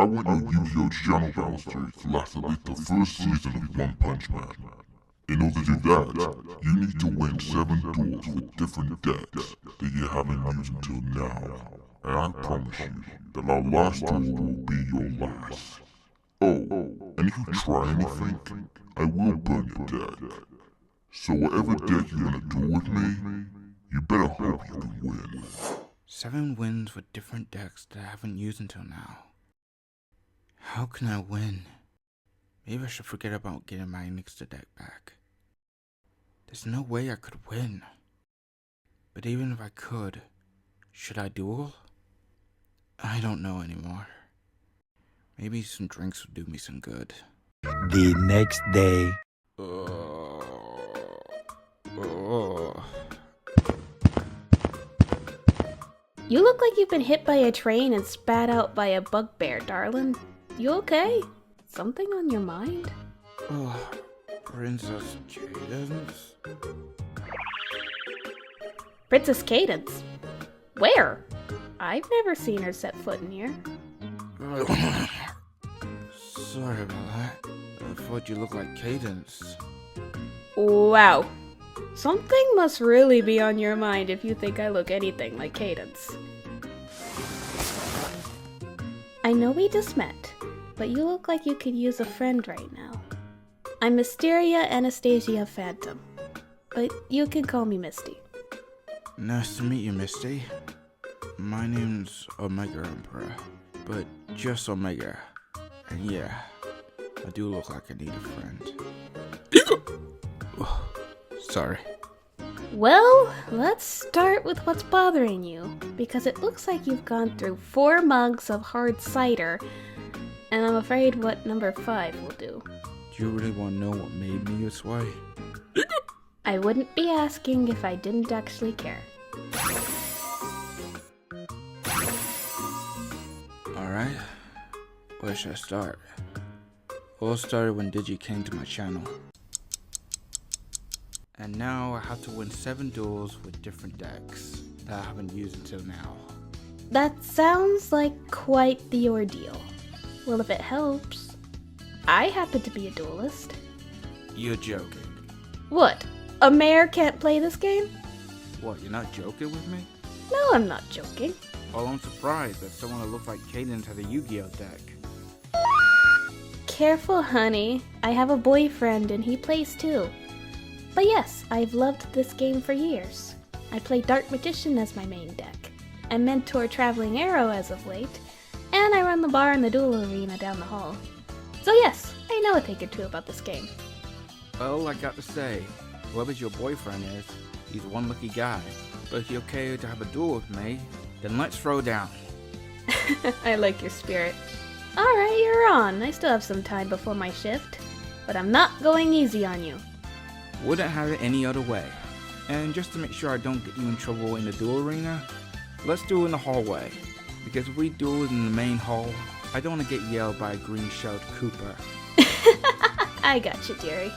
I want you Yu-Gi-Oh! Channel Battles series to last at least the first season of One Punch Man. In order to do that, you need to win 7 duels with different decks that you haven't used until now. And I promise you that our last duel will be your last. Oh, and if you try anything, I will burn your deck. So whatever deck you're gonna duel with me, you better hope you can win. 7 wins with different decks that I haven't used until now. How can I win? Maybe I should forget about getting my Nixta deck back. There's no way I could win. But even if I could, should I duel? I don't know anymore. Maybe some drinks would do me some good. The next day. You look like you've been hit by a train and spat out by a bugbear, darling. You okay? Something on your mind? Princess Cadence? Princess Cadence? Where? I've never seen her set foot in here. Sorry about that. I thought you looked like Cadence. Wow. Something must really be on your mind if you think I look anything like Cadence. I know we just met, but you look like you could use a friend right now. I'm Mysteria Anastasia Phantom, but you can call me Misty. Nice to meet you, Misty. My name's Omega Emperor, but just Omega. And yeah, I do look like I need a friend. Sorry. Well, let's start with what's bothering you, because it looks like you've gone through 4 mugs of hard cider, and I'm afraid what number 5 will do. Do you really want to know what made me this way? I wouldn't be asking if I didn't actually care. Alright, where should I start? All started when Digi came to my channel. And now I have to win 7 duels with different decks that I haven't used until now. That sounds like quite the ordeal. Well, if it helps, I happen to be a duelist. You're joking. What? A mayor can't play this game? What, you're not joking with me? No, I'm not joking. Well, I'm surprised that someone that looks like Cadence has a Yu-Gi-Oh deck. Careful, honey. I have a boyfriend and he plays too. But yes, I've loved this game for years. I play Dark Magician as my main deck. I mentor Traveling Arrow as of late, and I run the bar in the duel arena down the hall. So yes, I know a thing or two about this game. Well, I got to say, whoever your boyfriend is, he's one lucky guy. But if you're okay to have a duel with me, then let's throw down. I like your spirit. Alright, you're on. I still have some time before my shift, but I'm not going easy on you. Wouldn't have it any other way. And just to make sure I don't get you in trouble in the duel arena, let's do it in the hallway. Because if we duel in the main hall, I don't want to get yelled by a green-shelled Cooper. I got you, dearie.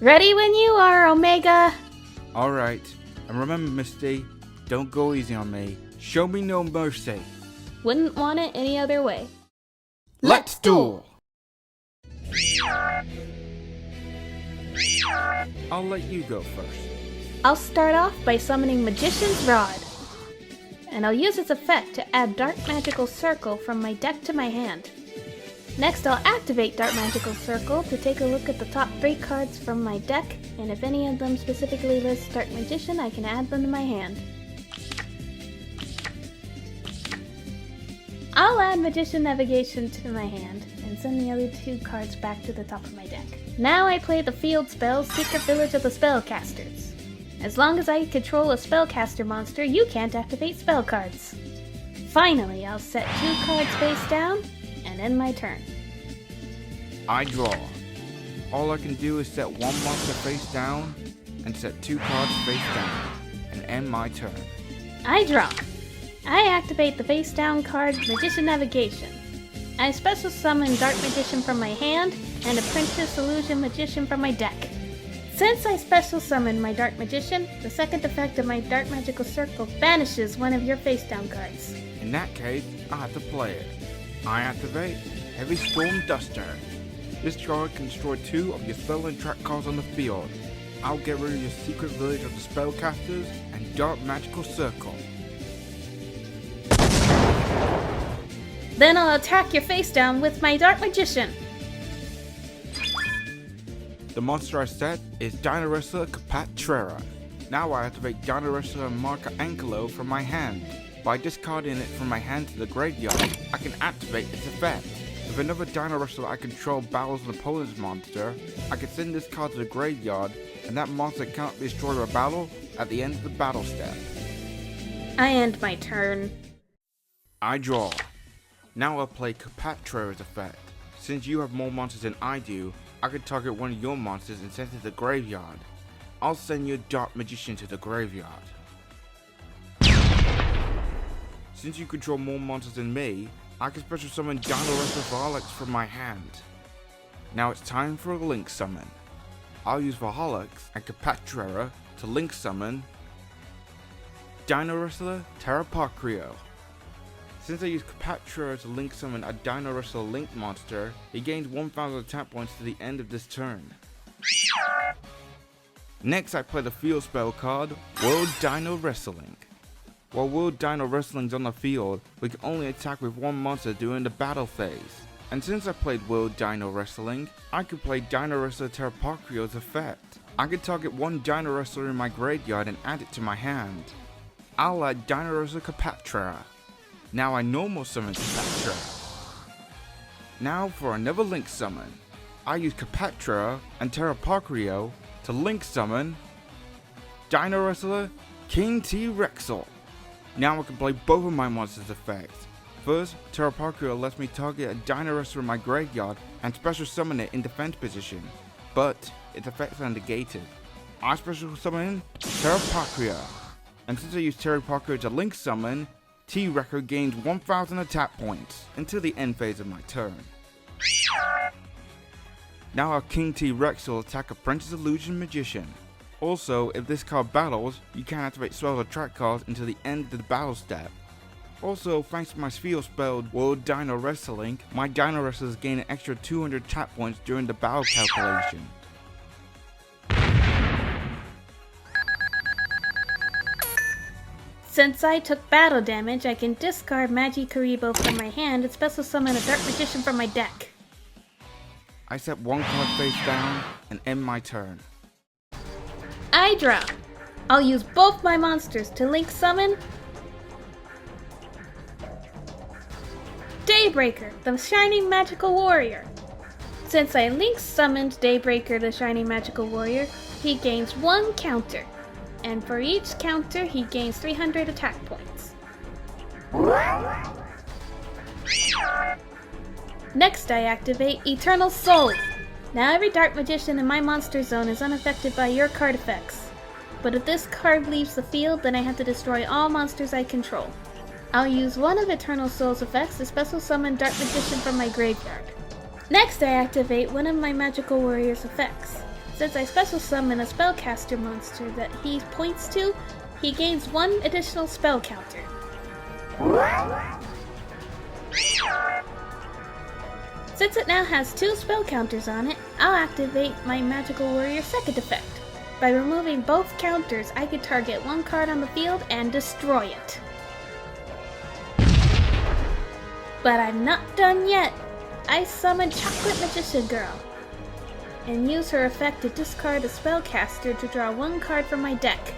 Ready when you are, Omega! Alright, and remember Misty, don't go easy on me. Show me no mercy. Wouldn't want it any other way. Let's duel! I'll let you go first. I'll start off by summoning Magician's Rod. And I'll use its effect to add Dark Magical Circle from my deck to my hand. Next, I'll activate Dark Magical Circle to take a look at the top 3 cards from my deck, and if any of them specifically list Dark Magician, I can add them to my hand. I'll add Magician Navigation to my hand, and send the other 2 cards back to the top of my deck. Now I play the field spell Secret Village of the Spellcasters. As long as I control a spellcaster monster, you can't activate spell cards. Finally, I'll set 2 cards face down, and end my turn. I draw. All I can do is set 1 monster face down, and set 2 cards face down, and end my turn. I draw. I activate the face down card Magician Navigation. I special summon Dark Magician from my hand and Apprentice Illusion Magician from my deck. Since I special summon my Dark Magician, the second effect of my Dark Magical Circle banishes one of your face down cards. In that case, I have to play it. I activate Heavy Storm Duster. This card can destroy 2 of your spell and track cards on the field. I'll get rid of your Secret Village of the Spellcasters and Dark Magical Circle. Then I'll attack your face down with my Dark Magician. The monster I set is Dino Wrestler Capatrera. Now I activate Dino Wrestler Marca Ankelo from my hand. By discarding it from my hand to the graveyard, I can activate its effect. If another Dino Wrestler I control battles an opponent's monster, I can send this card to the graveyard, and that monster cannot be destroyed by battle at the end of the battle step. I end my turn. I draw. Now I'll play Capatrera's effect. Since you have more monsters than I do, I can target one of your monsters and send it to the graveyard. I'll send your Dark Magician to the graveyard. Since you control more monsters than me, I can special summon Dino Wrestler Valhalla from my hand. Now it's time for a Link Summon. I'll use Valhalla and Capatrera to Link Summon Dino Wrestler Terrapacrio. Since I use Capatrera to Link Summon a Dino Wrestler Link monster, he gains 1000 attack points to the end of this turn. Next I play the field spell card, World Dino Wrestling. While World Dino Wrestling is on the field, we can only attack with one monster during the battle phase. And since I played World Dino Wrestling, I can play Dino Wrestler Terrapacrio's effect. I can target one Dino Wrestler in my graveyard and add it to my hand. I'll add Dino Wrestler Capatrera. Now I normal summon Capatrera. Now for another Link Summon. I use Capatrera and Terrapacrio to Link Summon Dino Wrestler King T-Rexel. Now I can play both of my monsters' effects. First, Terrapacrio lets me target a Dino Wrestler in my graveyard and special summon it in defense position, but its effects are negated. I special summon Terrapacrio, and since I use Terrapacrio to Link Summon, T-Record gains 1000 attack points until the end phase of my turn. Now our King T-Rex will attack Apprentice Illusion Magician. Also, if this card battles, you can activate spells or track cards until the end of the battle step. Also, thanks to my field spell World Dino Wrestling, my Dino Wrestlers gain an extra 200 attack points during the battle calculation. Since I took battle damage, I can discard Magikaribo from my hand and special summon a Dark Magician from my deck. I set one card face down and end my turn. I draw. I'll use both my monsters to Link Summon Daybreaker, the Shining Magical Warrior. Since I Link summoned Daybreaker, the Shining Magical Warrior, he gains 1 counter. And for each counter, he gains 300 attack points. Next, I activate Eternal Soul. Now every Dark Magician in my monster zone is unaffected by your card effects. But if this card leaves the field, then I have to destroy all monsters I control. I'll use one of Eternal Soul's effects to special summon Dark Magician from my graveyard. Next, I activate one of my Magical Warrior's effects. Since I special summon a spellcaster monster that he points to, he gains 1 additional spell counter. Since it now has 2 spell counters on it, I'll activate my Magical Warrior's second effect. By removing both counters, I can target 1 card on the field and destroy it. But I'm not done yet. I summon Chocolate Magician Girl and use her effect to discard a spellcaster to draw 1 card from my deck.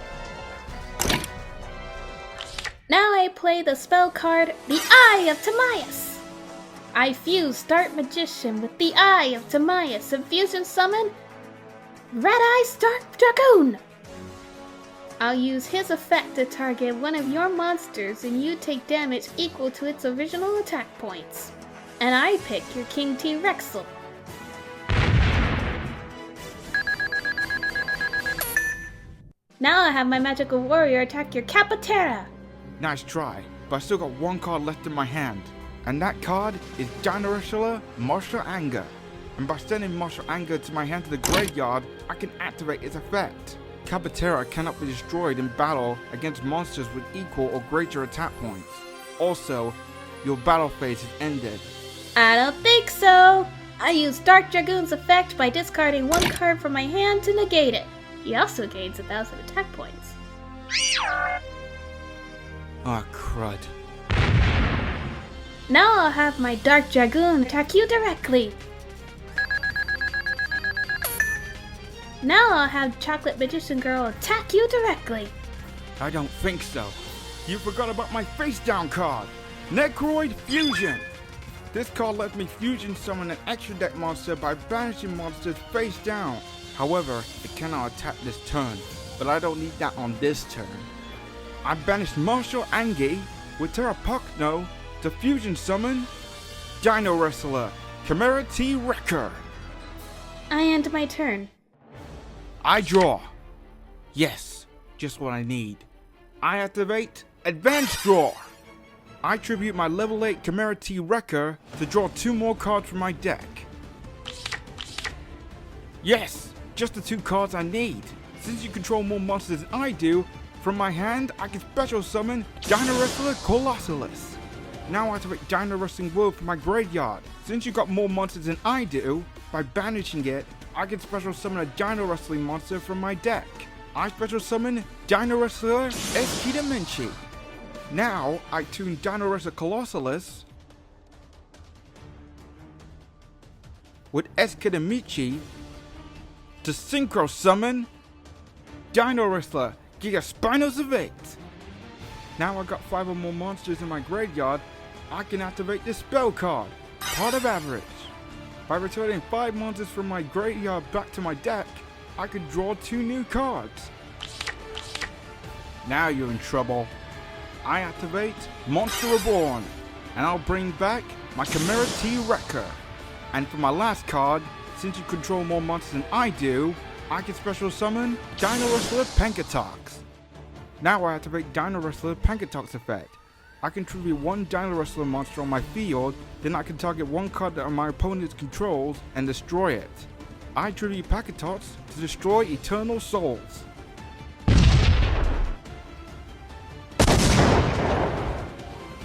Now I play the spell card, the Eye of Timaeus. I fuse Dark Magician with the Eye of Timaeus and fusion summon Red Eye Dark Dragoon. I'll use his effect to target one of your monsters and you take damage equal to its original attack points. And I pick your King T-Rexel. Now I have my Magical Warrior attack your Capaterra. Nice try. but I still got one card left in my hand. And that card is Dino Wrestler Martial Anger. And by sending Martial Anger to my hand to the graveyard, I can activate its effect. Cabatera cannot be destroyed in battle against monsters with equal or greater attack points. Also, your battle phase is ended. I don't think so. I use Dark Dragoon's effect by discarding one card from my hand to negate it. He also gains 1,000 attack points. Ah, crud. Now I'll have my Dark Dragoon attack you directly. Now I'll have Chocolate Magician Girl attack you directly. I don't think so. You forgot about my face down card, Necroid Fusion. This card lets me fusion summon an extra deck monster by banishing monsters face down. However, it cannot attack this turn, but I don't need that on this turn. I banished Martial Angie with Terrapocno to fusion summon Dino Wrestler Chimera T Wrecker. I end my turn. I draw. Yes, just what I need. I activate Advanced Draw. I tribute my level 8 Chimera T Wrecker to draw 2 more cards from my deck. Yes, just the 2 cards I need. Since you control more monsters than I do, from my hand I can special summon Dino Wrestler Colossalus. Now I activate Dino Wrestling World from my graveyard. Since you got more monsters than I do, by banishing it, I can special summon a Dino Wrestling monster from my deck. I special summon Dino Wrestler Esquidaminchi. Now I tune Dino Wrestler Colossalus with Esquidamichi to synchro summon Dino Wrestler Gigaspinosaurus. Now I got 5 or more monsters in my graveyard, I can activate this spell card, Part of Average. By returning 5 monsters from my graveyard back to my deck, I can draw 2 new cards. Now you're in trouble. I activate Monster Reborn, and I'll bring back my Chimera T Wrecker. And for my last card, since you control more monsters than I do, I can special summon Dino Wrestler Pankatox. Now I activate Dino Wrestler Pankatox effect. I can tribute 1 Dino Wrestler monster on my field, then I can target 1 card that my opponent controls and destroy it. I tribute Pankatox to destroy Eternal Souls.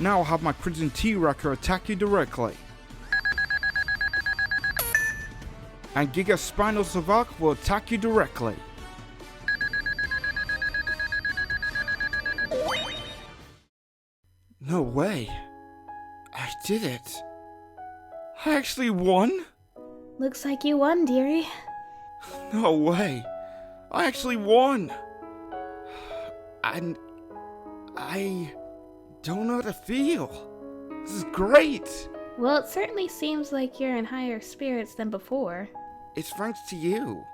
Now I'll have my Crimson T-Wrecker attack you directly. And Giga Spinal Savak will attack you directly. No way. I did it. I actually won? Looks like you won, dearie. No way. I actually won. And I don't know how to feel. This is great. Well, it certainly seems like you're in higher spirits than before. It's thanks to you.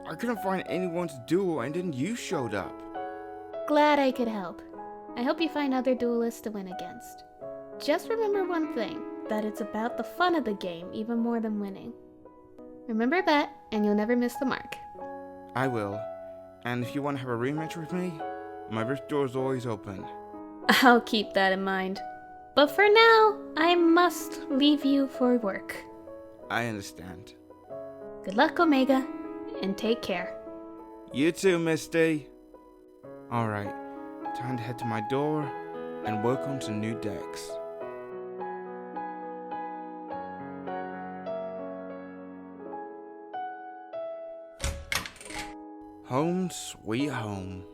I couldn't find anyone to duel and then you showed up. Glad I could help. I hope you find other duelists to win against. Just remember one thing, that it's about the fun of the game even more than winning. Remember that, and you'll never miss the mark. I will. And if you want to have a rematch with me, my wrist door is always open. I'll keep that in mind. But for now, I must leave you for work. I understand. Good luck, Omega, and take care. You too, Misty. Alright, time to head to my door and work on some new decks. Home sweet home.